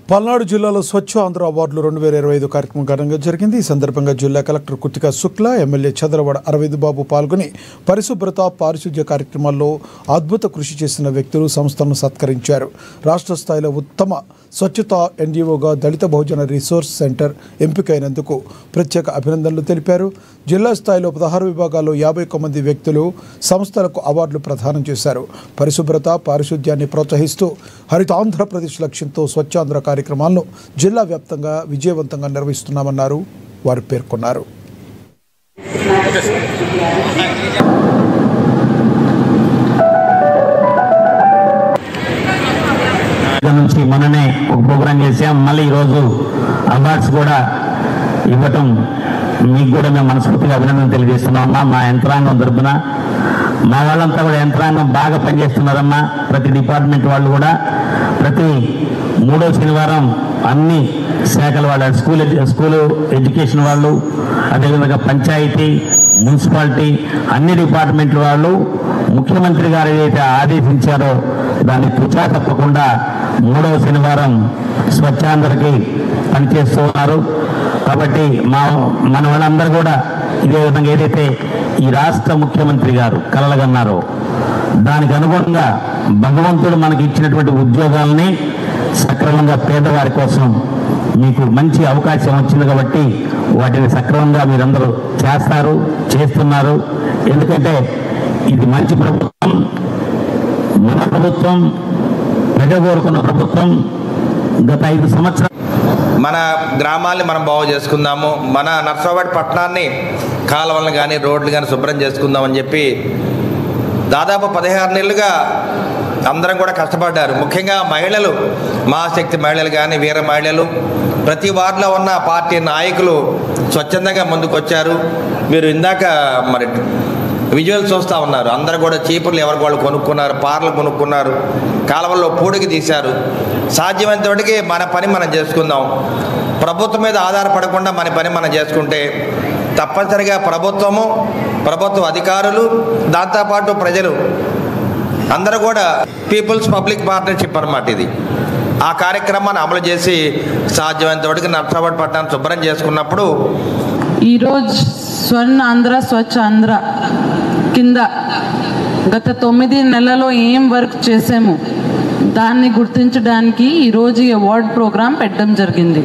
పల్నాడు జిల్లాలో స్వచ్ఛ ఆంధ్ర అవార్డులు 2025 కార్యక్రమం ఘనంగా జరిగింది. ఈ సందర్భంగా జిల్లా కలెక్టర్ కృతికా శుక్లా, ఎమ్మెల్యే చదలవాడ అరవింద్ బాబు పాల్గొని పరిశుభ్రత, పారిశుధ్య కార్యక్రమాల్లో అద్భుత కృషి చేసిన వ్యక్తులు, సంస్థలను సత్కరించారు. రాష్ట్ర స్థాయిలో ఉత్తమ స్వచ్ఛతా ఎన్జీఓగా దళిత బహుజన రిసోర్స్ సెంటర్ ఎంపికైనందుకు ప్రత్యేక అభినందనలు తెలిపారు. జిల్లా స్థాయిలో 16 విభాగాల్లో 51 మంది వ్యక్తులు, సంస్థలకు అవార్డులు ప్రదానం చేశారు. పరిశుభ్రత, పారిశుధ్యాన్ని ప్రోత్సహిస్తూ హరితాంధ్రప్రదేశ్ లక్ష్యంతో స్వచ్ఛాంధ్ర కార్యక్రమాలను జిల్లా వ్యాప్తంగా విజయవంతంగా నిర్వహిస్తున్నామన్నారు. వారు పేర్కొన్నారు. నుంచి మొన్ననే ఒక ప్రోగ్రాం చేసాం. మళ్ళీ ఈరోజు అవార్డ్స్ కూడా ఇవ్వటం మీకు కూడా మేము మనస్ఫూర్తిగా అభినందన తెలియజేస్తున్నామమ్మా. మా యంత్రాంగం తరపున మా వాళ్ళంతా కూడా యంత్రాంగం బాగా పనిచేస్తున్నారమ్మా. ప్రతి డిపార్ట్మెంట్ వాళ్ళు కూడా ప్రతి 3వ శనివారం అన్ని శాఖల వాళ్ళు, స్కూల్ ఎడ్యుకేషన్ వాళ్ళు, అదేవిధంగా పంచాయతీ, మున్సిపాలిటీ అన్ని డిపార్ట్మెంట్ల వాళ్ళు ముఖ్యమంత్రి గారు ఏదైతే ఆదేశించారో దాన్ని తుచా తప్పకుండా 3వ శనివారం స్వచ్ఛాంధ్రకి పనిచేస్తూ ఉన్నారు. కాబట్టి మన వాళ్ళందరూ కూడా ఇదే విధంగా ఏదైతే ఈ రాష్ట్ర ముఖ్యమంత్రి గారు కలలుగన్నారో దానికి అనుగుణంగా భగవంతుడు మనకి ఇచ్చినటువంటి ఉద్యోగాలని సక్రమంగా పేదవారి కోసం మీకు మంచి అవకాశం వచ్చింది కాబట్టి వాటిని సక్రమంగా మీరందరూ చేస్తున్నారు. ఎందుకంటే ఇది మంచి ప్రభుత్వం, మన ప్రభుత్వం, ప్రజలు కోరుకున్న ప్రభుత్వం. గత 5 సంవత్సరాలు మన గ్రామాల్ని మనం బాగు చేసుకుందాము, మన నర్సాపేట పట్టణాన్ని కాలువలను కానీ రోడ్లు కానీ శుభ్రం చేసుకుందామని చెప్పి దాదాపు 16 నెలలుగా అందరం కూడా కష్టపడ్డారు. ముఖ్యంగా మహిళలు, మహాశక్తి మహిళలు కానీ, వీర మహిళలు, ప్రతి వార్డులో ఉన్న పార్టీ నాయకులు స్వచ్ఛందంగా ముందుకొచ్చారు. మీరు ఇందాక మరి విజువల్ చూస్తూ ఉన్నారు. అందరూ కూడా చీపుర్లు ఎవరికి వాళ్ళు కొనుక్కున్నారు, పార్లు కొనుక్కున్నారు, కాలువల్లో పూడికి తీశారు. సాధ్యమైనంతటికి మన పని మనం చేసుకుందాం. ప్రభుత్వం మీద ఆధారపడకుండా మన పని మనం చేసుకుంటే తప్పనిసరిగా ప్రభుత్వ అధికారులు, దాంతోపాటు ప్రజలు అందరూ కూడా పీపుల్స్ పబ్లిక్ పార్ట్నర్షిప్ అన్నమాట ఇది. ఆ కార్యక్రమాన్ని అమలు చేసి సాధ్యమైనంతటికి నర్సాపేట పట్టణాన్ని శుభ్రం చేసుకున్నప్పుడు ఈరోజు స్వచ్ఛ ఆంధ్ర కింద గత 9 నెలల్లో ఏం వర్క్ చేసాము దాన్ని గుర్తించడానికి ఈరోజు ఈ అవార్డ్ ప్రోగ్రాం పెట్టడం జరిగింది.